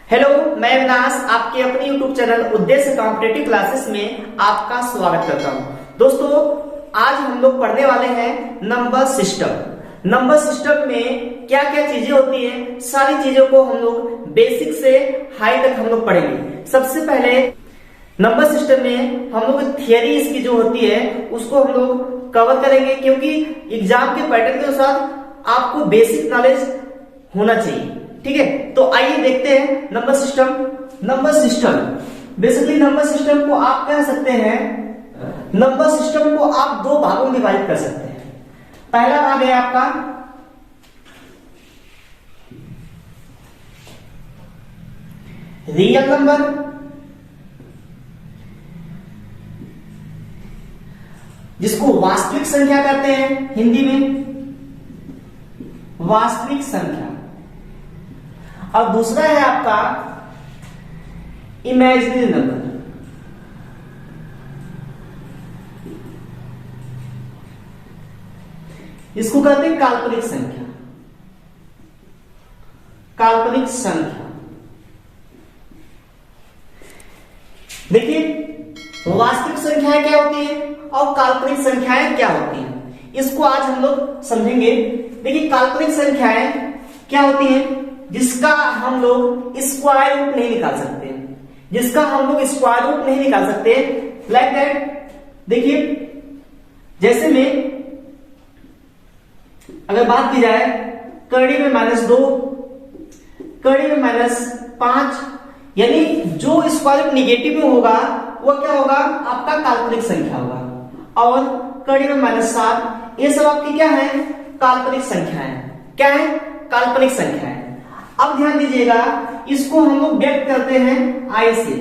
Hello, मैं विनाश आपके अपने YouTube चैनल उद्देश्य कॉम्पिटेटिव क्लासेस में आपका स्वागत करता हूं। दोस्तों, आज हम लोग पढ़ने वाले हैं नंबर सिस्टम। नंबर सिस्टम में क्या क्या चीजें होती हैं, सारी चीजों को हम लोग बेसिक से हाई तक हम लोग पढ़ेंगे। सबसे पहले नंबर सिस्टम में हम लोग थियरी इसकी जो होती है उसको हम लोग कवर करेंगे, क्योंकि एग्जाम के पैटर्न के अनुसार आपको बेसिक नॉलेज होना चाहिए। ठीक है, तो आइए देखते हैं number system. Number system basically number system को आप कह सकते हैं, नंबर सिस्टम को आप दो भागों में डिवाइड कर सकते हैं। पहला भाग है आपका रियल नंबर, जिसको वास्तविक संख्या कहते हैं हिंदी में, वास्तविक संख्या। और दूसरा है आपका इमेजिनरी नंबर, इसको कहते हैं काल्पनिक संख्या। काल्पनिक संख्या देखिए, वास्तविक संख्याएं क्या होती है और काल्पनिक संख्याएं क्या होती हैं, इसको आज हम लोग समझेंगे। देखिए, काल्पनिक संख्याएं क्या होती हैं, जिसका हम लोग स्क्वायर रूट नहीं निकाल सकते, जिसका हम लोग स्क्वायर रूट नहीं निकाल सकते, लाइक दैट। देखिए, जैसे में अगर बात की जाए कड़ी में -2, कड़ी में -5, यानी जो स्क्वायर रूट निगेटिव में होगा वो क्या होगा, आपका काल्पनिक संख्या होगा। और कड़ी में -7, ये सब आपकी क्या है, काल्पनिक संख्याएं। क्या है, काल्पनिक संख्याएं। अब ध्यान दीजिएगा, इसको हम लोग व्यक्त करते हैं आई से,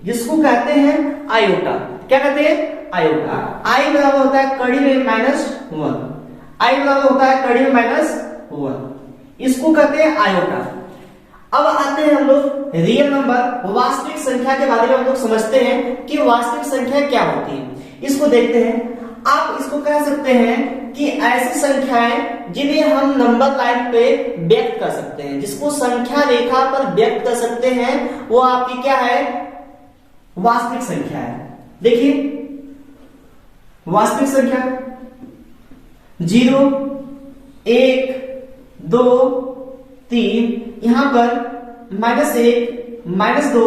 जिसको कहते हैं आयोटा। क्या कहते हैं, आयोटा। आई बराबर होता है कड़ी में -1, आई बराबर होता है कड़ी में -1, इसको कहते हैं आयोटा। अब आते हैं हम लोग रियल नंबर, वास्तविक संख्या के बारे में हम लोग समझते हैं कि वास्तविक संख्या क्या होती है। इसको देखते हैं। आप इसको कह सकते हैं कि ऐसी संख्याएं जिन्हें हम नंबर लाइन पे व्यक्त कर सकते हैं, जिसको संख्या रेखा पर व्यक्त कर सकते हैं, वो आपकी क्या है, वास्तविक संख्या है। देखिए, वास्तविक संख्या 0, 1, 2, 3, यहां पर -1, -2,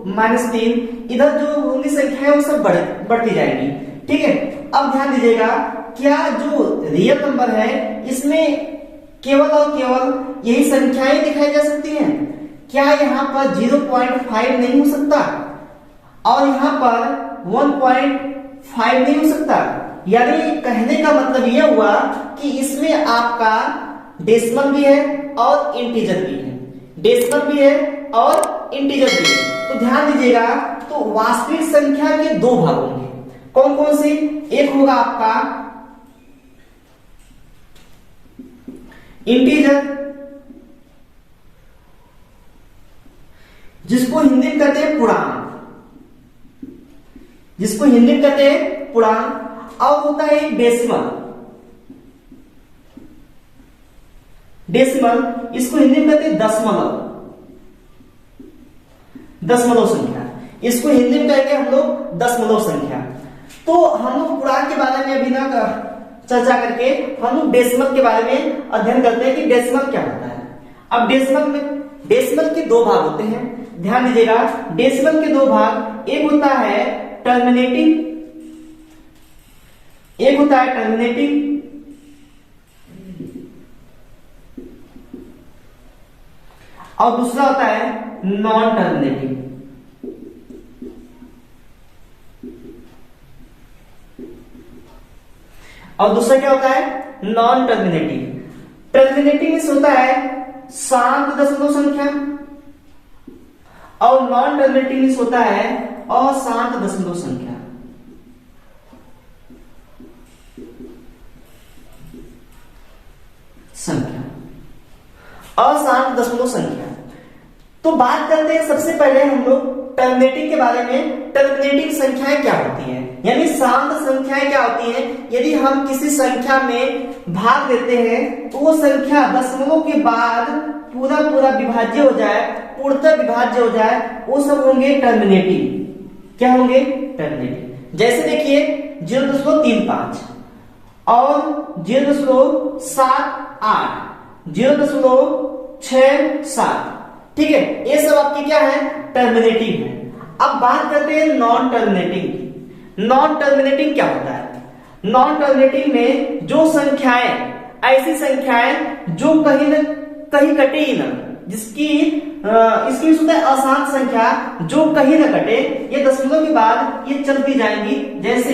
-3, इधर जो होंगी संख्या है वो सब बढ़ती जाएगी। ठीक है, अब ध्यान दीजिएगा, क्या जो रियल नंबर है इसमें केवल और केवल यही संख्याएं दिखाई जा सकती हैं? क्या यहाँ पर 0.5 नहीं हो सकता और यहाँ पर 1.5 नहीं हो सकता? यानी कहने का मतलब यह हुआ कि इसमें आपका डेसिमल भी है और इंटीजर भी है, डेसिमल भी है और इंटीजर भी है। तो ध्यान दीजिएगा, तो वास्तविक संख्या के दो भाग होंगे। कौन कौन से? एक होगा आपका इंटीजर, जिसको हिंदी में कहते हैं पूर्णांक, जिसको हिंदी में कहते हैं पूर्णांक। और होता है एक डेसिमल, डेसिमल इसको हिंदी में कहते हैं दशमलव, दशमलव संख्या, इसको हिंदी में कहते हैं हम लोग दशमलव संख्या। तो हम लोग पूर्णांक के बारे में अभी ना चर्चा करके हम लोग डेसिमल के बारे में अध्ययन करते हैं कि डेसिमल क्या होता है। अब डेसिमल के दो भाग होते हैं। ध्यान दीजिएगा, डेसिमल के दो भाग, एक होता है टर्मिनेटिंग, एक होता है टर्मिनेटिंग, और दूसरा होता है नॉन टर्मिनेटिंग। और दूसरा क्या होता है, नॉन टर्मिनेटिंग। टर्मिनेटिंग इस होता है शांत दशमलव संख्या, और नॉन टर्मिनेटिंग इस होता है अशांत दशमलव संख्या। अशांत दशमलव संख्या। तो बात करते हैं सबसे पहले हम लोग टर्मिनेटिंग के बारे में। टर्मिनेटिंग संख्याएं क्या होती हैं, यानी शांत संख्याएं क्या होती हैं। यदि हम किसी संख्या में भाग देते हैं तो वो संख्या दशमलव के बाद पूरा पूरा विभाज्य हो जाए, पूर्णतः विभाज्य हो जाए, वो सब होंगे टर्मिनेटिंग। क्या होंगे? टर्मिनेटिंग। जैसे देखिए 0.35 और 0.78, 0.67, ठीक है, ये सब आपके क्या है? टर्मिनेटिंग है। अब बात करते हैं नॉन टर्मिनेटिंग की। नॉन टर्मिनेटिंग क्या होता है? नॉन टर्मिनेटिंग में जो संख्याएं, ऐसी संख्याएं जो कहीं न कहीं कटे ही ना, जिसकी इसकी होता है अशांत संख्या, जो कहीं न कटे, ये दशमलव के बाद ये चलती जाएंगी। जैसे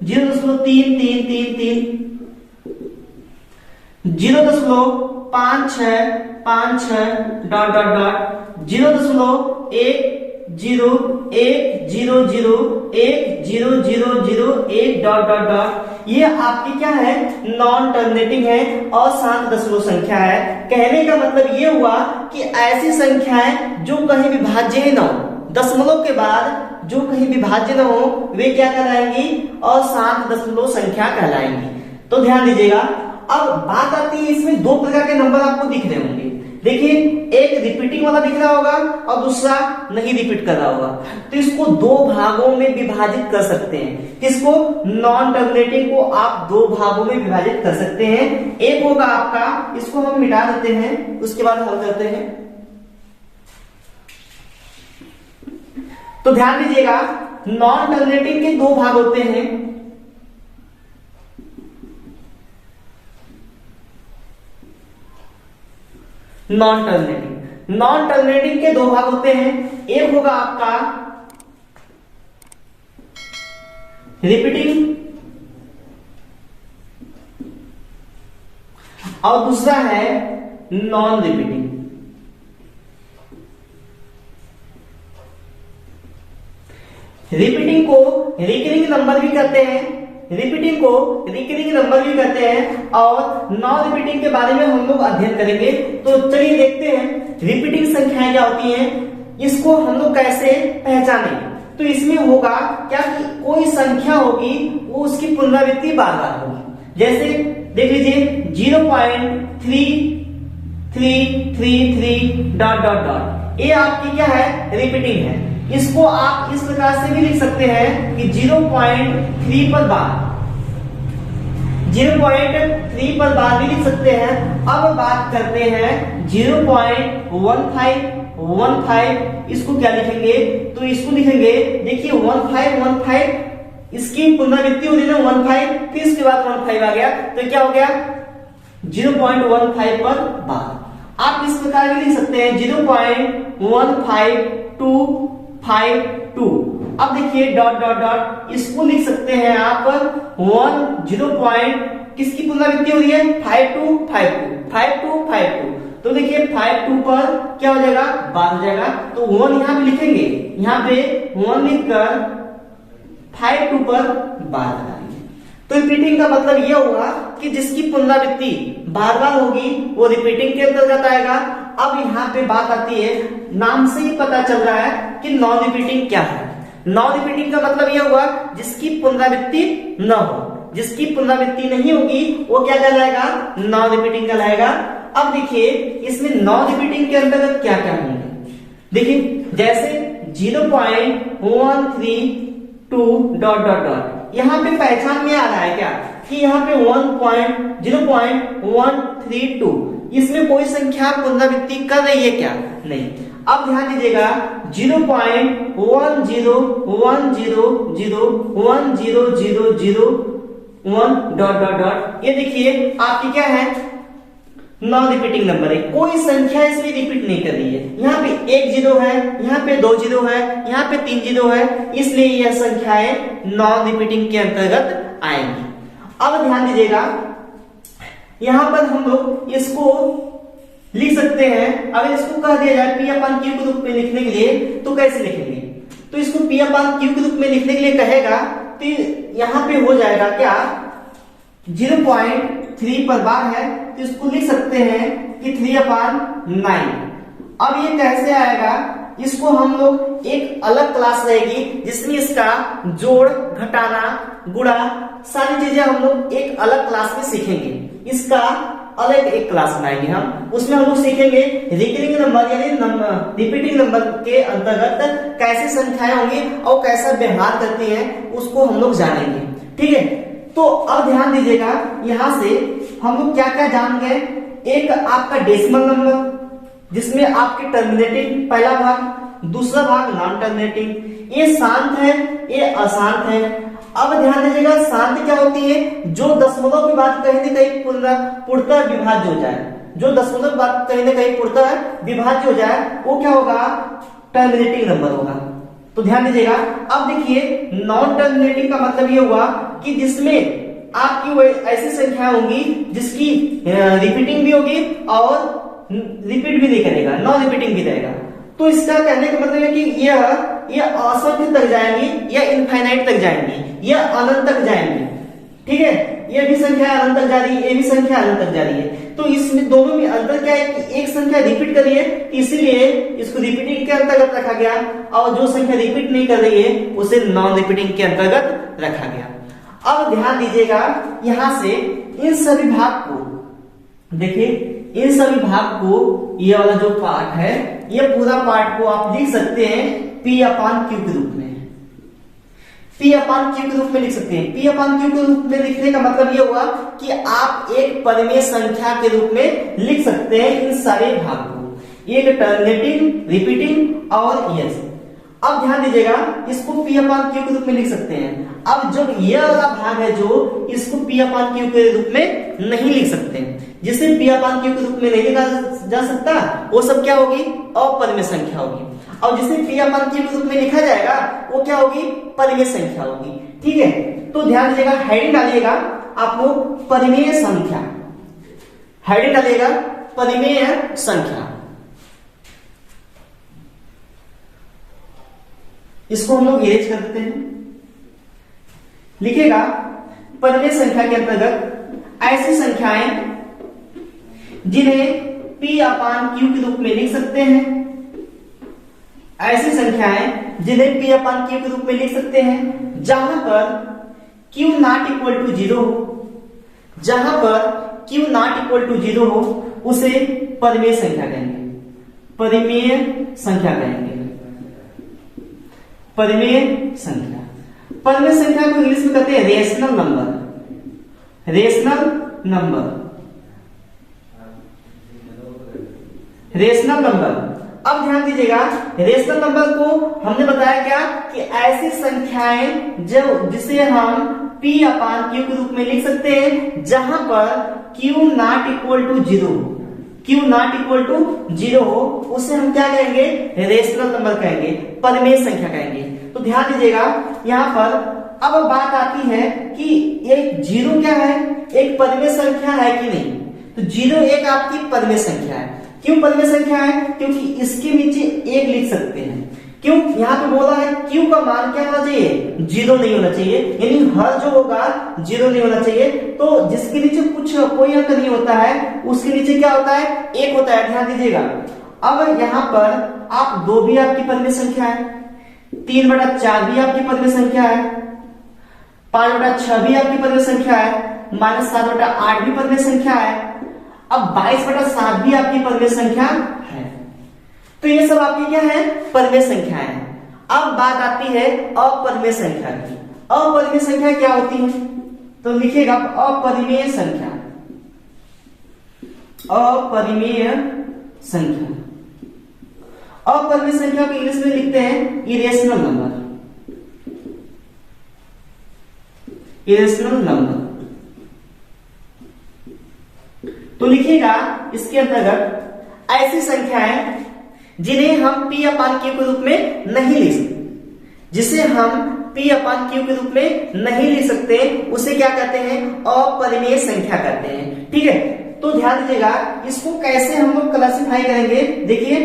0.3333, 0.5656 dot dot dot, 0.101001000 dot dot dot, ये आपकी क्या है? नॉन टर्मिनेटिंग है, अशांत दशमलव संख्या है। कहने का मतलब ये हुआ कि ऐसी संख्याएं जो कहीं विभाज्य ही ना हो, दशमलव के बाद जो कहीं विभाज्य न हो, वे क्या कहलाएंगी? अशांत दशमलव संख्या कहलाएंगी। तो ध्यान दीजिएगा। अब बात आती है, इसमें दो प्रकार के नंबर आपको दिख रहे होंगे। देखिए, एक रिपीटिंग वाला दिख रहा होगा और दूसरा नहीं रिपीट कर रहा होगा। तो इसको दो भागों में विभाजित कर सकते हैं। किसको? नॉन टर्मिनेटिंग को आप दो भागों में विभाजित कर सकते हैं। एक होगा आपका, इसको हम मिटा देते हैं, उसके बाद हल करते हैं। तो ध्यान दीजिएगा, नॉन टर्मिनेटिंग के दो भाग होते हैं। नॉन टर्मिनेटिंग के दो भाग होते हैं। एक होगा आपका रिपीटिंग और दूसरा है नॉन रिपीटिंग। रिपीटिंग को रिकरिंग नंबर भी कहते हैं, रिपीटिंग को रिकरिंग नंबर भी कहते हैं, और नॉन रिपीटिंग के बारे में हम लोग अध्ययन करेंगे। तो चलिए देखते हैं रिपीटिंग संख्याएं क्या होती हैं, इसको हम लोग कैसे पहचानें। तो इसमें होगा क्या कि कोई संख्या होगी, वो उसकी पुनरावृत्ति बार बार होगी। जैसे देख लीजिए 0.3333 डॉट डॉट डॉट, ये आपकी क्या है? रिपीटिंग है। इसको आप इस प्रकार से भी लिख सकते हैं कि 0.3 पर बार, 0.3 पर बार भी लिख सकते हैं। अब बात करते हैं 0.1515, इसको क्या लिखेंगे? तो इसको लिखेंगे, देखिए 1515, इसकी पुनरावृत्ति हो रही है 15, फिर इसके बाद 15 आ गया, तो क्या हो गया? 0.15 पर बार। आप इस प्रकार भी लिख सकते हैं 0.15252। अब देखिए डॉट डॉट डॉट, इसको लिख सकते हैं आप 10 किसकी पुनरावृत्ति हो रही है? 5252। तो देखिए 52 पर क्या हो जाएगा? बार हो जाएगा। तो 1 यहां पे लिखेंगे, यहां पे 1 लिखकर 52 पर बार लगाएंगे। तो रिपीटिंग का मतलब यह होगा कि जिसकी पुनरावृत्ति बार बार होगी वो रिपीटिंग के अंतर्गत आएगा। अब यहाँ पे बात आती है, नाम से ही पता चल रहा है कि नॉन रिपीटिंग क्या है। नॉन रिपीटिंग का मतलब यह हुआ जिसकी पुनरावृत्ति न हो, जिसकी पुनरावृत्ति नहीं होगी वो क्या कहलाएगा? नॉन रिपीटिंग कहलाएगा। अब देखिए इसमें नॉन रिपीटिंग के अंतर्गत क्या क्या होंगे। देखिए जैसे 0.132 डॉट डॉट डॉट, यहाँ पे पहचान में आ रहा है क्या कि यहाँ पे 0.132, इसमें कोई संख्या पुनरावृत्ति कर रही है क्या? नहीं। अब ध्यान दीजिएगा 0.100100001 डॉट डॉट डॉट, ये देखिए आपकी क्या है? नॉन रिपीटिंग नंबर है। कोई संख्या इसमें रिपीट नहीं कर रही है। यहाँ पे 1 जीरो है, यहाँ पे 2 जीरो है, यहाँ पे 3 जीरो है, इसलिए यह संख्याएं नॉन रिपीटिंग के अंतर्गत आएंगी। अब ध्यान दीजिएगा, यहां पर हम लोग इसको लिख सकते हैं। अगर इसको कह दिया जाए P/Q के रूप में लिखने के लिए तो कैसे लिखेंगे? तो इसको P/Q के रूप में लिखने के लिए कहेगा तो यहां पे हो जाएगा क्या? 0.3 पर बार है तो इसको लिख सकते हैं कि 3/9। अब ये कैसे आएगा? इसको हम लोग एक अलग क्लास रहेगी जिसमें इसका जोड़, घटाना, गुणा सारी चीजें हम लोग एक अलग क्लास में सीखेंगे। इसका अलग एक क्लास बनाएंगे हम, उसमें हम लोग सीखेंगे रिकरिंग नंबर यानी रिपीटिंग नंबर के अंतर्गत कैसे संख्याएं होंगी और कैसा व्यवहार करती हैं उसको हम लोग जानेंगे। ठीक है, तो अब ध्यान दीजिएगा, यहां से हम लोग क्या क्या जान गए। एक आपका डेसिमल नंबर जिसमें आपके टर्मिनेटिंग पहला भाग, दूसरा भाग नॉन टर्मिनेटिंग, ये शांत है, ये अशांत है। अब ध्यान दीजिएगा, शांत क्या होती है, जो दशमलव के बाद कहीं ना कहीं पूर्णतः विभाज्य हो जाए, जो दशमलव के बाद कहीं ना कहीं पूर्णतः विभाज्य हो जाए वो क्या होगा, टर्मिनेटिंग नंबर होगा। तो ध्यान दीजिएगा, अब देखिए नॉन टर्मिनेटिंग का मतलब ये हुआ कि जिसमें आपकी वो ऐसी संख्या होंगी जिसकी रिपीटिंग भी होगी और रिपीट भी नहीं करेगा, नॉन रिपीटिंग भी रहेगा। तो इसका कहने का मतलब है कि यह असंख्य तक जाएंगी या इनफाइनाइट तक जाएंगी या अनंत तक जाएंगी। ठीक है, ये भी संख्या अनंत तक जा रही है, ये भी संख्या अनंत तक जा रही है। तो इसमें दोनों में अंतर क्या है कि एक संख्या रिपीट कर रही है, इसीलिए इसको रिपीटिंग के अंतर्गत रखा गया, और जो संख्या रिपीट नहीं कर रही है उसे नॉन रिपीटिंग के अंतर्गत रखा गया। अब ध्यान दीजिएगा, यहां से इन सभी भाग को देखिए, इन सभी भाग को, ये वाला जो पार्ट है, ये पूरा पार्ट को आप लिख सकते हैं P/Q के रूप में। P/Q के रूप में लिख सकते हैं। P/Q के रूप में लिखने का मतलब ये हुआ कि आप एक परिमेय संख्या के रूप में लिख सकते हैं इन सारे भाग को, एक टर्मिनेटिंग, रिपीटिंग और यस। अब ध्यान दीजिएगा, इसको P/Q के रूप में लिख सकते हैं। अब जब ये वाला भाग है जो, इसको P/Q के रूप में नहीं लिख सकते। जिसे P/Q के रूप में नहीं लिखा जा सकता वो सब क्या होगी, अपरिमेय संख्या होगी, और जिसे P/Q के रूप में लिखा जाएगा वो क्या होगी, परिमेय संख्या होगी। ठीक है, तो ध्यान दीजिएगा, हेडिंग डालिएगा आप लोग परिमेय संख्या, हेडिंग डालिएगा परिमेय संख्या। इसको हम लोग इरेज कर देते हैं। लिखेगा परिमेय संख्या के अंतर्गत ऐसी संख्याएं जिन्हें P/Q के रूप में लिख सकते हैं, ऐसी संख्याएं जिन्हें P/Q के रूप में लिख सकते हैं जहां पर Q नॉट इक्वल टू 0 हो, जहां पर Q नॉट इक्वल टू 0 हो उसे परिमेय संख्या कहेंगे, परिमेय संख्या कहेंगे, परिमेय संख्या। परिमेय संख्या को इंग्लिश में कहते हैं rational number, rational number, rational number. अब ध्यान दीजिएगा, रेशनल नंबर को हमने बताया क्या कि ऐसी संख्याएं जो जिसे हम P/Q के रूप में लिख सकते हैं जहां पर Q नॉट इक्वल टू 0 हो, Q नॉट इक्वल टू 0 हो उसे हम क्या कहेंगे, रेशनल नंबर कहेंगे, परिमेय संख्या कहेंगे। तो ध्यान दीजिएगा, यहाँ पर अब बात आती है कि एक 0 क्या है, एक परिमेय संख्या है कि नहीं। तो 0 एक आपकी परिमेय संख्या है। क्यों परिमेय संख्या है, क्योंकि इसके नीचे 1 लिख सकते हैं। क्यों, यहाँ पे बोला है Q का मान क्या होना चाहिए, 0 नहीं होना चाहिए, यानी हर जो होगा 0 नहीं होना चाहिए। तो जिसके नीचे कुछ कोई अंक नहीं होता है उसके नीचे क्या होता है, 1 होता है। ध्यान दीजिएगा, अब यहाँ पर आप 2 भी आपकी परिमेय संख्या है, 3/4 भी आपकी परिमेय संख्या है, 5/6 भी आपकी परिमेय संख्या है, -7/8 भी परिमेय संख्या है, अब 22/7 भी आपकी परिमेय संख्या है। तो ये सब आपकी क्या है, परिमेय संख्या है। अब बात आती है अपरिमेय संख्या की। अपरिमेय संख्या क्या होती है, तो लिखिएगा अपरिमेय संख्या, अपरिमेय संख्या। अपरिमेय संख्या को इंग्लिश में लिखते हैं इरेशनल नंबर, इरेशनल नंबर। तो लिखिएगा इसके अंतर्गत ऐसी संख्याएं जिन्हें हम P/Q के रूप में नहीं लिख सकते, जिसे हम P/Q के रूप में नहीं लिख सकते उसे क्या कहते हैं, अपरिमेय संख्या कहते हैं। ठीक है, तो ध्यान दीजिएगा, इसको कैसे हम लोग क्लासिफाई करेंगे। देखिए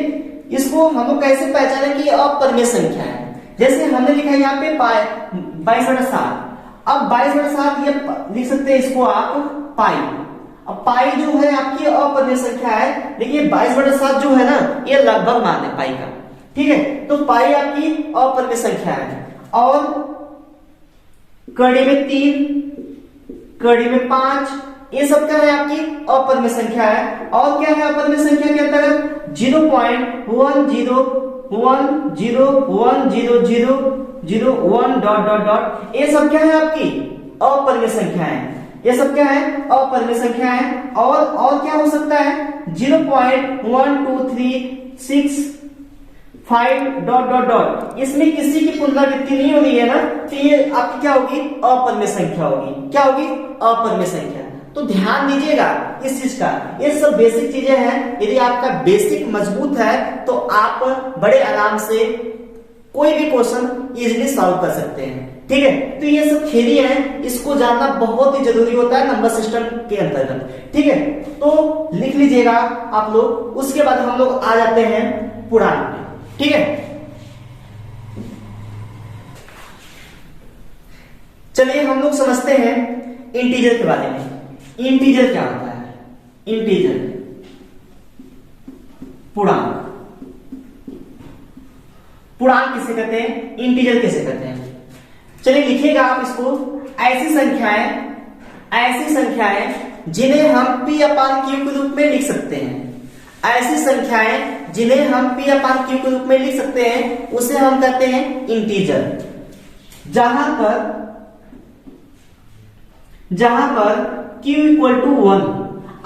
इसको हम लोग कैसे पहचाने कि अपरिमेय संख्या है। जैसे हमने लिखा है यहाँ पे 22/7, अब 22/7 ये लिख सकते हैं इसको आप पाई। अब पाई जो है आपकी अपरिमेय संख्या है। देखिए 22/7 जो है ना, ये लगभग मान है पाई का, ठीक है, तो पाई आपकी अपरिमेय संख्या है। और कड़ी में 3, कड़ी में 5, ये सब क्या है आपकी अपरिमेय संख्या है। और क्या है अपरिमेय संख्या के अंतर्गत 0.10101001 डॉट डॉट डॉट, ये सब क्या है आपकी अपरिमेय संख्या है। ये सब क्या है अपरिमेय संख्या है। और क्या हो सकता है 0.1236 डॉट डॉट डॉट, इसमें किसी की पुनरावृत्ति नहीं हो रही है ना, तो ये आपकी क्या होगी अपरिमेय संख्या होगी। क्या होगी अपरिमेय संख्या। तो ध्यान दीजिएगा इस चीज का, ये सब बेसिक चीजें हैं। यदि आपका बेसिक मजबूत है तो आप बड़े आराम से कोई भी क्वेश्चन इजीली सॉल्व कर सकते हैं। ठीक है, तो ये सब थ्योरी है, इसको जानना बहुत ही जरूरी होता है नंबर सिस्टम के अंतर्गत। ठीक है, तो लिख लीजिएगा आप लोग। उसके बाद हम लोग आ जाते हैं पुराण पे। ठीक है, चलिए हम लोग समझते हैं इंटीजर के बारे में। इंटीजर क्या होता है? इंटीजर पूर्णांक। पूर्णांक किसे कहते हैं, इंटीजर किसे कहते हैं? चलिए लिखिएगा आप इसको। ऐसी संख्याएं जिन्हें हम P अपान Q के रूप में लिख सकते हैं। ऐसी संख्याएं जिन्हें हम P अपान Q के रूप में लिख सकते हैं उसे हम कहते हैं इंटीजर। जहां पर Q इक्वल टू 1।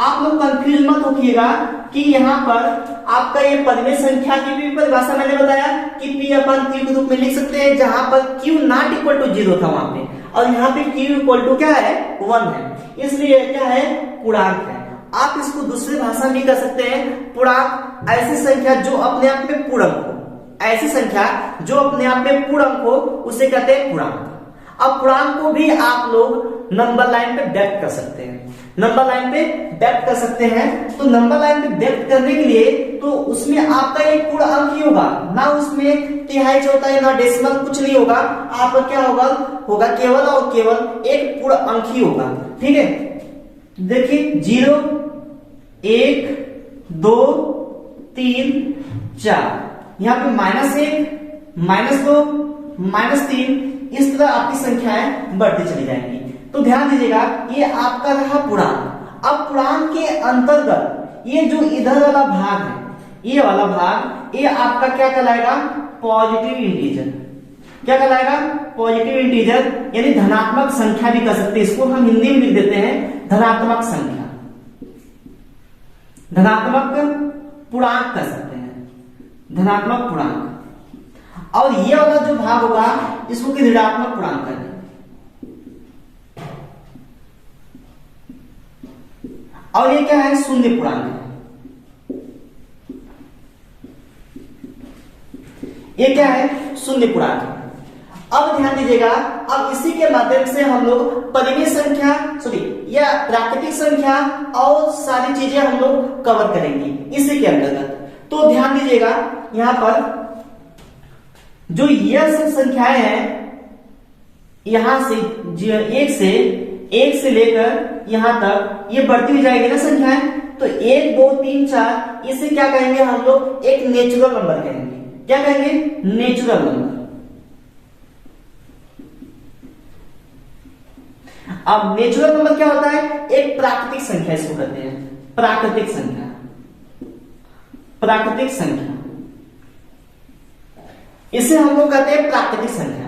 आप लोग कंफ्यूज मत होइएगा कि यहाँ पर आपका ये परिमेय संख्या की भी परिभाषा मैंने बताया कि P अपान Q के रूप में लिख सकते हैं, जहां पर Q नॉट इक्वल टू 0 था वहां पे, और यहाँ पे Q इक्वल टू क्या है 1 है, इसलिए क्या है पूर्णांक है। आप इसको दूसरी भाषा में कर सकते हैं पूर्णांक। ऐसी संख्या जो अपने आप में पूर्णांक हो, ऐसी संख्या जो अपने आप में पूर्णांक हो उसे कहते हैं पूर्णांक। अब पूर्णांक को भी आप लोग नंबर लाइन पे व्यक्त कर सकते हैं, नंबर लाइन पे व्यक्त कर सकते हैं। तो नंबर लाइन पे व्यक्त करने के लिए तो उसमें आपका एक पूर्ण अंक ही होगा ना, उसमें तिहाई चौथाई ना डेसिमल कुछ नहीं होगा। आपका क्या होगा केवल और केवल एक पूर्ण अंक ही होगा। ठीक है, देखिए 0 1 2 3 4, यहाँ पे -1 -2 -3, इस तरह आपकी संख्याएं बढ़ती चली जाएंगी। तो ध्यान दीजिएगा ये आपका रहा पूर्णांक। अब पूर्णांक के अंतर्गत ये जो इधर वाला भाग है, ये वाला भाग, ये आपका क्या कहलाएगा पॉजिटिव इंटीजर। क्या कहलाएगा पॉजिटिव इंटीजर, यानी धनात्मक संख्या भी कह सकते हैं इसको, हम हिंदी में लिख देते हैं धनात्मक संख्या, धनात्मक पूर्णांक कह सकते हैं, धनात्मक पूर्णांक। और ये वाला जो भाग होगा इसको कि ऋणात्मक पूर्णांक कहते हैं। और ये क्या है शून्य पूर्णांक है। ये क्या है शून्य पूर्णांक है। अब ध्यान दीजिएगा, अब इसी के माध्यम से हम लोग परिमेय संख्या या प्राकृतिक संख्या और सारी चीजें हम लोग कवर करेंगे इसी के अंतर्गत। तो ध्यान दीजिएगा यहां पर जो यह सब संख्याएं हैं, यहां से 1 से लेकर यहां तक ये बढ़ती हुई जाएगी ना संख्याएं। तो 1 2 3 4 इसे क्या कहेंगे हम लोग एक नेचुरल नंबर कहेंगे। क्या कहेंगे नेचुरल नंबर। अब नेचुरल नंबर क्या होता है, एक प्राकृतिक संख्या इसको कहते हैं, प्राकृतिक संख्या, प्राकृतिक संख्या, इसे हम लोग कहते हैं प्राकृतिक संख्या।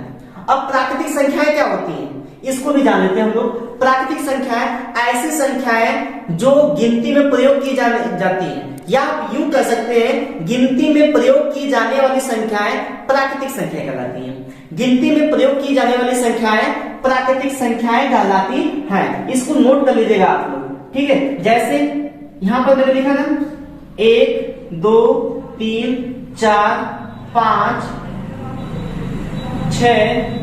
अब प्राकृतिक संख्याएं क्या होती हैं इसको भी जान लेते हैं हम लोग। प्राकृतिक संख्याएं ऐसी संख्याएं जो गिनती में प्रयोग की जाती हैं, या आप यूं कह सकते हैं गिनती में प्रयोग की जाने वाली संख्याएं प्राकृतिक संख्या कहलाती हैं। गिनती में प्रयोग की जाने वाली संख्याएं प्राकृतिक संख्याएं कहलाती हैं। इसको नोट कर लीजिएगा आप लोग। ठीक है, जैसे यहां पर मैंने लिखा ना 1 2 3 4 5 6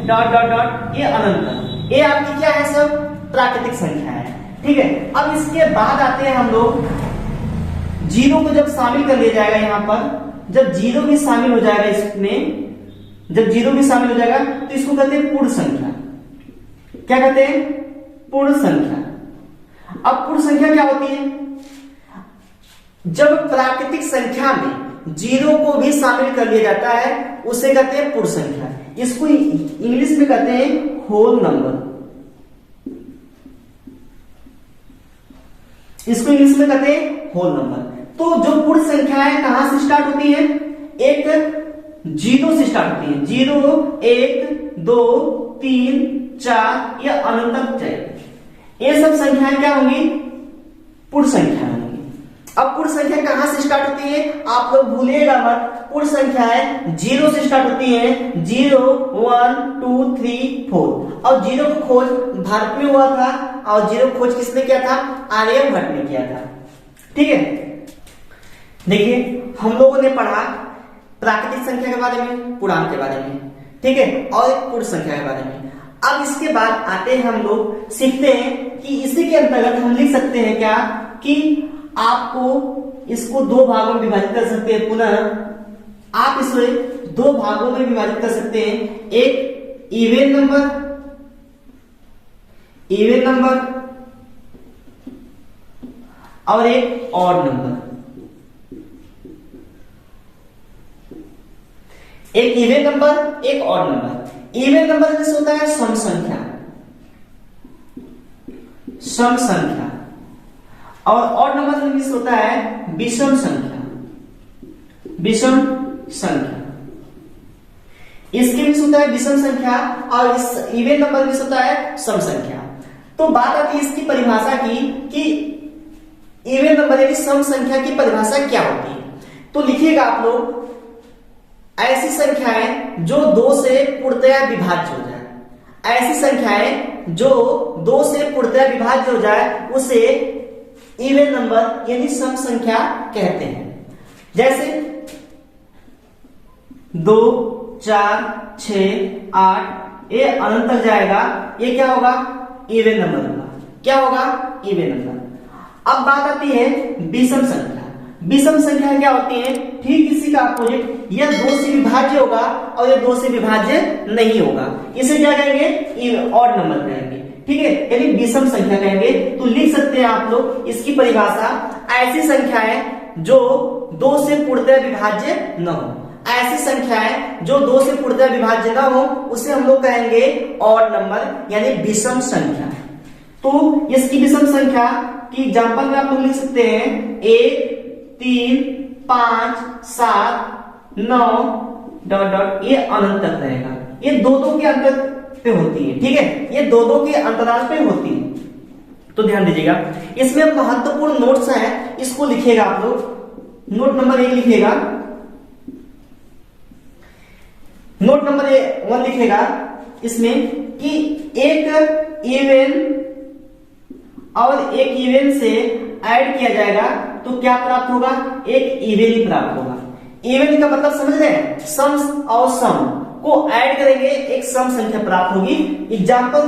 डॉट डॉट डॉट, ये अनंत, ये आपकी क्या है सब प्राकृतिक संख्या है। ठीक है, अब इसके बाद आते हैं हम लोग जीरो को जब शामिल कर लिया जाएगा यहां पर, जब जीरो भी शामिल हो जाएगा इसमें, जब जीरो भी शामिल हो जाएगा तो इसको कहते हैं पूर्ण संख्या। क्या कहते हैं पूर्ण संख्या। अब पूर्ण संख्या क्या होती है, जब प्राकृतिक संख्या में जीरो को भी शामिल कर लिया जाता है उसे कहते हैं पूर्ण संख्या। इसको इंग्लिश में कहते हैं होल नंबर। इसको इंग्लिश में कहते हैं होल नंबर। तो जो पूर्ण संख्याएं कहां से स्टार्ट होती है? एक जीरो से स्टार्ट होती है। 0 1 2 3 4 या अनंत तक जाएगी। ये सब संख्याएं क्या होंगी? पूर्ण संख्या होंगी। अब पूर्ण संख्या कहां से स्टार्ट होती है? आप लोग भूलिएगा मत, पूर्ण संख्याएं जीरो से स्टार्ट होती है। 0 1 2 3 4। और जीरो की खोज भारत में हुआ था और जीरो की खोज किसने किया था? आर्यभट्ट ने किया था। ठीक है, देखिए हम लोगों ने पढ़ा प्राकृतिक संख्या के बारे में, पूर्णांक के बारे में, ठीक है, और एक पूर्ण संख्या के बारे में। अब इसके बाद आते हैं हम लोग सीखते हैं कि इसी के अंतर्गत हम लिख सकते हैं क्या कि आपको इसको दो भागों में विभाजित कर सकते हैं। पुनः आप इसे दो भागों में विभाजित कर सकते हैं। एक इवन नंबर और एक ऑड नंबर। एक इवन नंबर, एक ऑड नंबर। इवन नंबर जैसे होता है सम संख्या और ऑड नंबर में होता है विषम संख्या। इसके भी होता है विषम संख्या और इस इवन नंबर में होता है सम संख्या। तो बात आती है इसकी परिभाषा की कि इवन नंबर यानी सम संख्या की परिभाषा क्या होती है। तो लिखिएगा आप लोग, ऐसी संख्याएं जो 2 से पूर्णतया विभाज्य हो जाए। ऐसी संख्याएं जो 2 से पूर्णतया विभाज्य हो जाए उसे इवन नंबर यानी सम संख्या कहते हैं। जैसे 2 4 6 8 ये अनंत तक जाएगा, ये क्या होगा? इवन नंबर होगा। क्या होगा? Even number. अब बात आती है विषम संख्या। विषम संख्या क्या होती है? ठीक इसी का अपोजिट, यह 2 से विभाज्य होगा और यह 2 से विभाज्य नहीं होगा। इसे क्या कहेंगे? ऑड नंबर कहेंगे। ठीक है, यानी विषम संख्या कहेंगे। तो लिख सकते हैं आप लोग इसकी परिभाषा, ऐसी संख्याएं जो 2 से पूर्णतया विभाज्य न हो। ऐसी संख्याएं जो 2 से पूर्णतया विभाज्य न हो उसे हम लोग कहेंगे ऑड नंबर यानी विषम संख्या। तो इसकी विषम संख्या की एग्जांपल में आप लोग लिख सकते हैं 1 3 5 7 9 डॉट डॉट, ये अनंत तक रहेगा। ये 2 के अंतर पे होती है। ठीक है, ये 2 के अंतराल पे होती है। तो ध्यान दीजिएगा, इसमें महत्वपूर्ण नोट्स हैं, इसको लिखिएगा आप लोग। नोट नंबर 1 लिखिएगा, नोट नंबर 1 लिखिएगा इसमें कि एक इवन और एक इवन से ऐड किया जाएगा तो क्या प्राप्त होगा? एक इवन ही प्राप्त होगा। इवन का मतलब समझ रहे हैं? सम और सम को ऐड करेंगे एक सम संख्या प्राप्त होगी। एग्जांपल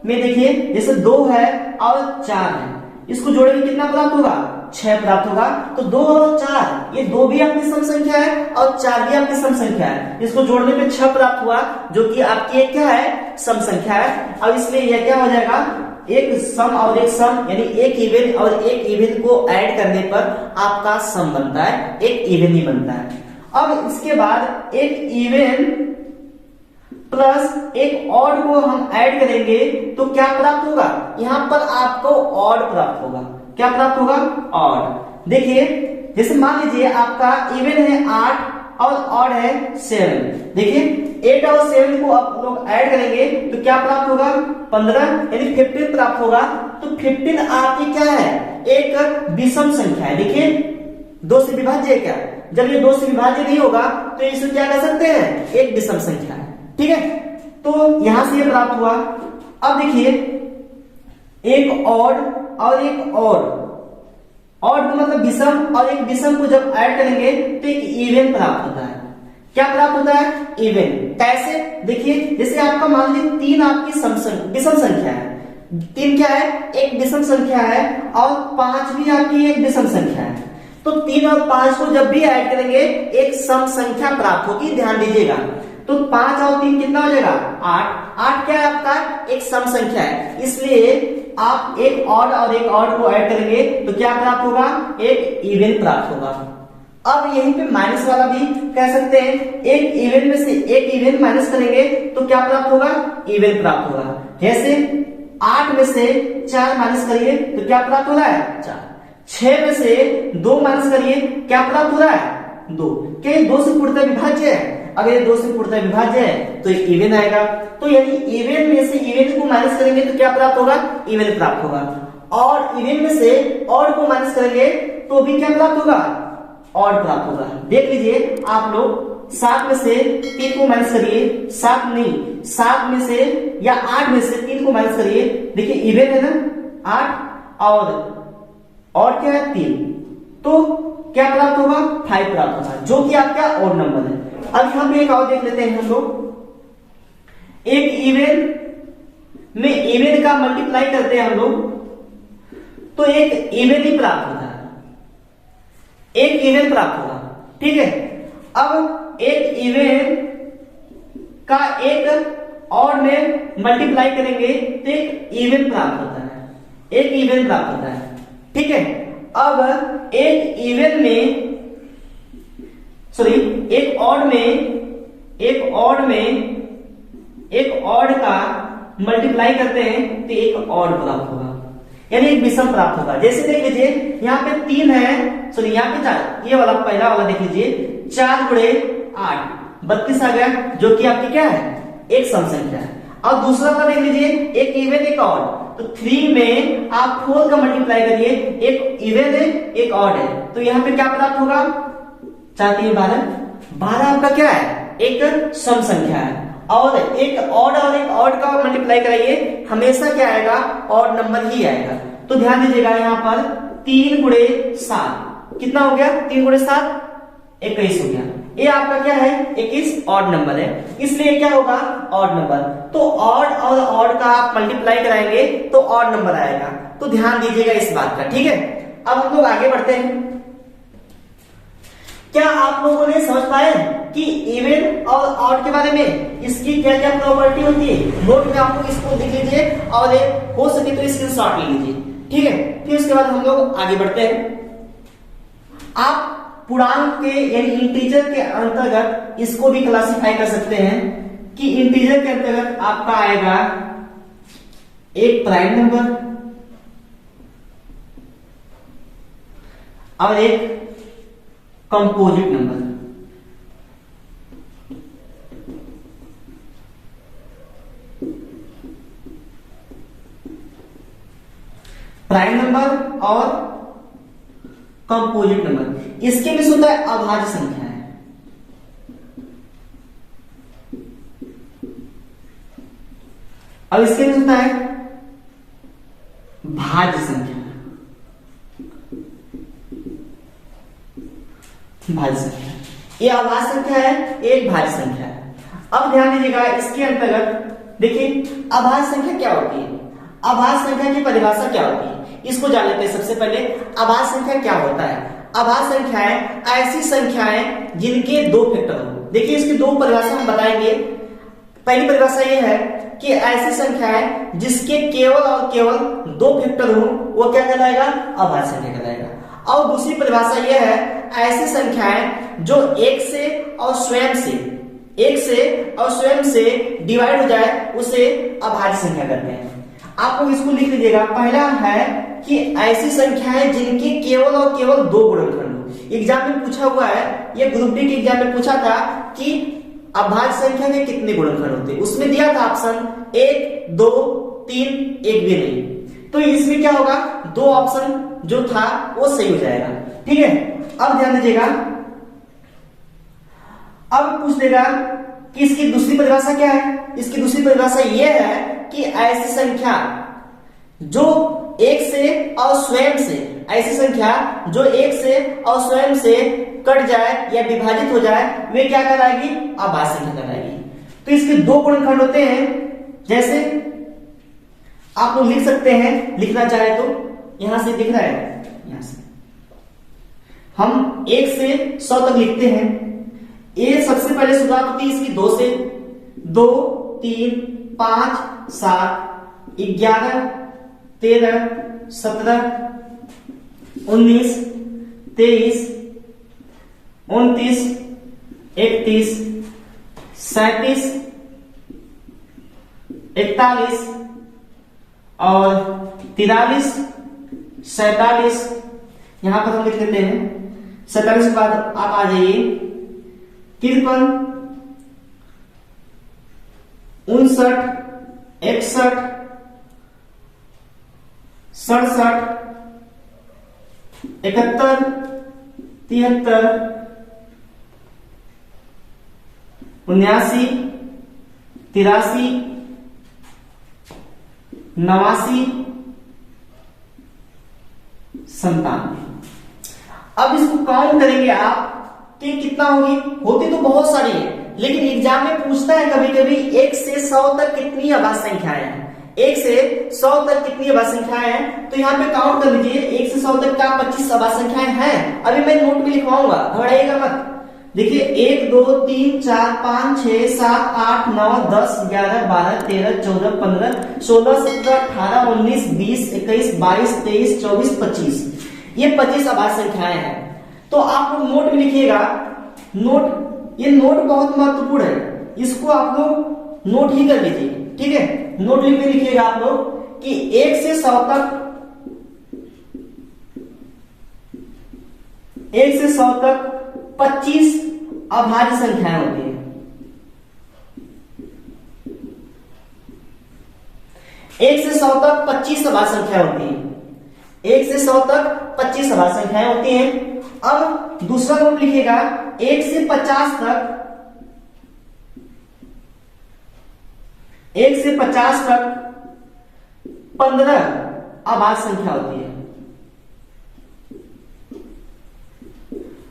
में देखिए, जैसे 2 है और 4 है, इसको जोड़ेंगे कितना प्राप्त होगा? 6 प्राप्त होगा। तो 2 और 4, ये 2 भी आपकी सम संख्या है और 4 भी आपकी सम संख्या है। इसको जोड़ने पे 6 प्राप्त हुआ जो कि आपकी एक क्या है? सम संख्या है। अब इसलिए यह क्या हो जाएगा? एक सम और एक सम यानी एक इवन और एक इवन को ऐड करने पर आपका सम बनता है, एक इवन ही बनता है। अब इसके बाद एक इवन प्लस एक ऑड को हम ऐड करेंगे तो क्या प्राप्त होगा? यहां पर आपको ऑड प्राप्त होगा। क्या प्राप्त होगा? ऑड। देखिए, जैसे मान लीजिए आपका इवन है 8 और ऑड है 7। देखिए 8 और 7 को आप लोग ऐड करेंगे तो क्या प्राप्त होगा? 15 यानी 15 प्राप्त होगा। तो 15 आपकी क्या है? एक विषम संख्या है। देखिए 2 से विभाज्य है क्या? जब ये 2 से विभाज्य नहीं होगा तो इसे क्या कह सकते हैं? एक विषम संख्या है। ठीक है, तो यहां से ये प्राप्त हुआ। अब देखिए एक ऑड और एक ऑड का मतलब विषम और एक विषम को जब ऐड करेंगे तो एक इवन प्राप्त होता है। क्या प्राप्त होता है? इवन। कैसे? देखिए, जैसे आपका मान लीजिए 3 आपकी विषम संख्या है। 3 क्या है? एक विषम संख्या है और 5 भी आपकी एक विषम संख्या है। तो 3 और 5 को जब भी ऐड करेंगे एक सम संख्या प्राप्त होगी। ध्यान दीजिएगा, तो 5 और 3 कितना हो जाएगा? 8। 8 क्या है आपका? एक सम संख्या है। इसलिए आप एक ऑड और एक ऑड को ऐड करेंगे तो क्या प्राप्त होगा? एक इवन प्राप्त होगा। अब यहीं पे माइनस वाला भी कह सकते हैं, एक इवन में से एक इवन माइनस करेंगे तो क्या प्राप्त होगा, इवन प्राप्त होगा। जैसे 8 में से 4 माइनस करिए तो क्या प्राप्त हो रहा है, 4। 6 में से 2 माइनस करिए, क्या प्राप्त हो रहा है, 2। क्या ये 2 से पूर्णतः विभाज्य है? अगर ये 2 से पूर्णतः विभाज्य है तो ये इवन आएगा। तो यदि इवन में से इवन को माइनस करेंगे तो क्या प्राप्त होगा, इवन प्राप्त होगा। और इवन में से ऑड को माइनस करेंगे तो भी क्या प्राप्त होगा, ऑड प्राप्त होगा। देख लीजिए आप लोग, 7 में से 3 को माइनस करिए, 7 नहीं 7 में से या 8 में से 3 को माइनस करिए, देखिए इवन है ना 8 और क्या है 3, तो क्या प्राप्त होगा, 5 प्राप्त होगा, जो कि आपका ऑड नंबर है। अब यहां पे एक और देख लेते हैं हम लोग, एक इवन में इवन का मल्टीप्लाई करते हैं हम लोग तो एक इवन ही प्राप्त होता है, एक इवन प्राप्त होगा, ठीक है। अब एक इवन का एक ऑड में मल्टीप्लाई करेंगे तो एक इवन प्राप्त होता है, एक इवन प्राप्त होता है, ठीक है। अब एक इवन में सॉरी एक ऑड का मल्टीप्लाई करते हैं तो एक ऑड प्राप्त होगा, यानी एक विषम प्राप्त होगा। जैसे देख लीजिए यहाँ पे 3 है, सॉरी यहाँ पे 4, ये वाला पहला वाला देख लीजिए, 4 गुणे 8 32 आ गया, जो कि आपकी क्या है, एक सम संख्या है। और दूसरा वाला देख लीजिए, एक इवन एक ऑड, तो 3 में आप 4 का मल्टीप्लाई करिए, एक इवन है एक ऑड है, तो यहाँ पे क्या प्राप्त होगा, 4 3 12, 12 आपका क्या है, एक सम संख्या है। और एक ऑड और एक ऑड का मल्टीप्लाई कराइए, हमेशा क्या आएगा, ऑड नंबर ही आएगा। तो ध्यान दीजिएगा यहाँ पर 3 गुणे 7 कितना हो गया, 3 गुणे 7 21 हो गया। ये आपका क्या है, 21 ऑड नंबर है, इसलिए क्या होगा, ऑड नंबर। तो ऑड और ऑड का आप मल्टीप्लाई कराएंगे तो ऑड नंबर आएगा। तो ध्यान दीजिएगा इस बात का, ठीक है। अब हम लोग आगे बढ़ते हैं। क्या आप लोगों ने समझ पाए कि इवन और ऑड के बारे में इसकी क्या क्या प्रॉपर्टी होती है? नोट में आप लोग इसको लिख लीजिए और हो सके तो स्क्रीनशॉट ले लीजिए, ठीक है। फिर उसके बाद हम लोग आगे बढ़ते हैं। आप पूर्णांक के यानी इंटीजर के अंतर्गत इसको भी क्लासिफाई कर सकते हैं कि इंटीजर के अंतर्गत आपका आएगा एक प्राइम नंबर और एक कंपोजिट नंबर। प्राइम नंबर और कंपोजिट नंबर, इसके में होता है अभाज्य संख्या है, और इसके में होता है भाज्य संख्या। भाज्य संख्या, ये अभाज्य संख्या है, एक भाज्य संख्या है। अब ध्यान दीजिएगा इसके अंतर्गत देखिए अभाज्य संख्या क्या होती है, अभाज्य संख्या की परिभाषा क्या होती है, इसको जान लेते हैं। सबसे पहले अभाज्य संख्या क्या होता है। अभाज्य संख्याएं ऐसी संख्याएं जिनके 2 फैक्टर हो। देखिए इसकी 2 परिभाषा हम बताएंगे। पहली परिभाषा ये है कि ऐसी संख्याएं जिसके केवल और केवल 2 फैक्टर हो वो क्या कहलाएगा, अभाज्य संख्या कहलाएगा। और दूसरी परिभाषा यह है ऐसी संख्याएं जो एक से और स्वयं से डिवाइड हो जाए उसे अभाज्य संख्या कहते हैं। आप लोग इसको लिख लीजिएगा। पहला है कि ऐसी संख्याएं जिनके केवल और केवल 2 गुणनखंड हो। एग्जाम में पूछा हुआ है, ये ग्रुप डी के एग्जाम में पूछा था कि अभाज्य संख्या के कितने गुणनखंड होते हैं। उसमें दिया था ऑप्शन 1 2 3, एक भी नहीं। तो इसमें क्या होगा, 2 ऑप्शन जो था वो सही हो जाएगा, ठीक है। अब ध्यान दीजिएगा, अब पूछ देगा कि इसकी दूसरी परिभाषा क्या है। इसकी दूसरी परिभाषा यह है कि ऐसी संख्या जो एक से और स्वयं से, ऐसी संख्या जो एक से और स्वयं से कट जाए या विभाजित हो जाए वे क्या कहलाएगी, अभाज्य संख्या कहलाएगी। तो इसके 2 गुणनखंड होते हैं। जैसे आप लोग लिख सकते हैं, लिखना चाहे तो यहां से दिख रहा है, यहां से हम 1 से 100 तक लिखते हैं। ये सबसे पहले शुरुआत होती है इसकी 2 से, 2 3 5 7 11 13 17 19 23 29, 31, 37, 41 और 43, 47। यहां पर हम लिख लेते हैं 47 के बाद आप आ जाइए 53, 59, 61, 67, 71, 73, 79, 83, 89, 97। अब इसको काउंट करेंगे आप कि कितना होगी। होती तो बहुत सारी है, लेकिन एग्जाम में पूछता है कभी कभी 1 से 100 तक कितनी आवाज संख्याएं हैं। 1 से 100 तक कितनी आवाज संख्याएं हैं, तो यहाँ पे काउंट कर लीजिए। 1 से 100 तक का 25 आवाज संख्याएं हैं। अभी मैं नोट में लिखवाऊंगा, घबराइएगा मत। देखिए 1 2 3 4 5 6 7 8 9 10 11 12 13 14 15 16 17 18 19 20 21 22 23 24 25। ये 25 आवाज संख्याएं हैं। तो आप लोग नोट में लिखिएगा। नोट, ये नोट बहुत महत्वपूर्ण है, इसको आप लोग नोट ही कर लीजिए, ठीक है। नोट लिख में लिखिएगा आप लोग कि 1 से 100 तक, 1 से 100 तक 25 अभाज्य संख्याएं होती है। 1 से 100 तक 25 अभाज्य संख्याएं होती है। 1 से 100 तक 25 अभाज्य संख्याएं होती हैं। अब दूसरा नोट लिखिएगा 1 से 50 तक, 1 से 50 तक 15 अभाज्य संख्या होती है।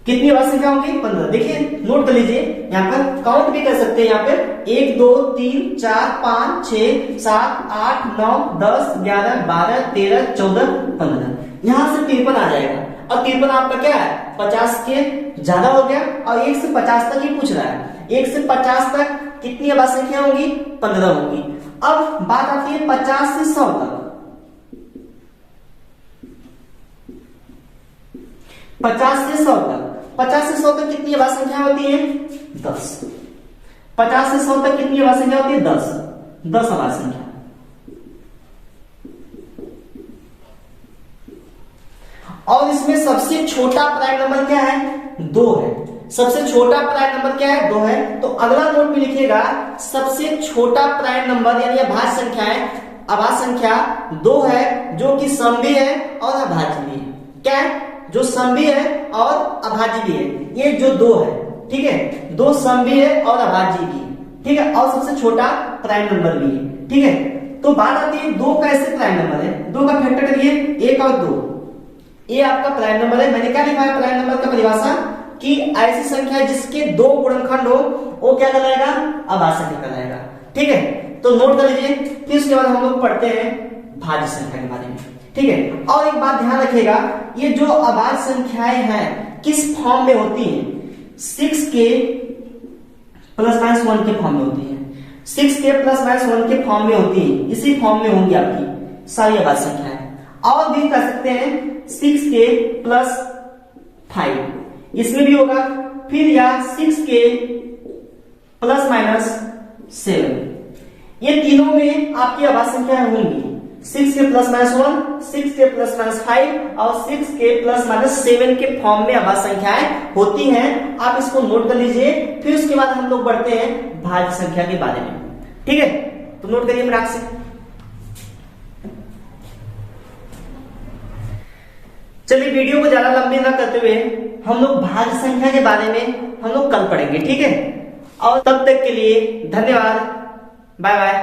कितनी आवाज संख्या होगी? 15। देखिए नोट कर लीजिए, यहां पर काउंट भी कर सकते हैं। यहां पर 1 2 3 4 5 6 7 8 9 10 11 12 13 14 15। यहां से 53 आ जाएगा। और 53 आपका क्या है? 50 के ज्यादा हो गया और 1 से 50 तक ही पूछ रहा है। 1 से 50 तक कितनी आवाज संख्या होगी? 15 होगी। अब बात आती है 50 से 100 तक। 50 से 100 तक, 50 से 100 तक कितनी आवाज संख्या होती है? 10। 50 से 100 तक कितनी आवाज संख्या होती है? 10। 10 आवाज संख्या। और इसमें सबसे छोटा प्राइम नंबर क्या है? 2 है। सबसे छोटा प्राइम नंबर क्या है? 2 है। तो अगला नोट में लिखिएगा सबसे छोटा प्राइम नंबर यानी अभाज्य संख्या है, आवाज संख्या 2 है, जो कि समभी है और अभाज्य भी है। क्या है? जो समभी है और अभाज्य भी है। ये जो 2 है, ठीक है, 2 समभी है और अभाज्य भी है, ठीक है, और सबसे छोटा प्राइम नंबर भी है, ठीक है। तो बात आती है 2 कैसे प्राइम नंबर है? 2 का फैक्टर करिए, 1 और 2। ये आपका प्राइम नंबर है। मैंने क्या लिखा है प्राइम नंबर का परिभाषा? कि ऐसी संख्या जिसके 2 गुणनखंड हो वो क्या कहलाएगा? अभाज्य संख्या कहलाएगा, ठीक है। तो नोट कर लीजिए। फिर उसके बाद हम लोग पढ़ते हैं भाज्य संख्या के बारे में, ठीक है। और एक बात ध्यान रखिएगा, ये जो अभाज्य संख्याएं हैं किस फॉर्म में होती हैं? 6k ±1 के फॉर्म में होती है। 6k ±1 के फॉर्म में होती है। इसी फॉर्म में होंगी आपकी सारी अभाज्य संख्याएं। और भी कर सकते हैं 6k + 5, इसमें भी होगा। फिर या 6k ±7, ये तीनों में आपकी अभाज्य संख्याएं होंगी। 6k ±1, 6k ±5 और 6k ±7 के फॉर्म में अभाज्य संख्याएं होती हैं। आप इसको नोट कर लीजिए। फिर उसके बाद हम लोग बढ़ते हैं भाज्य संख्या के बारे में, ठीक है। तो नोट करिए मेरा से। चलिए वीडियो को ज्यादा लंबी ना करते हुए हम लोग भाज्य संख्या के बारे में हम लोग कल पढ़ेंगे, ठीक है। और तब तक के लिए धन्यवाद, बाय बाय।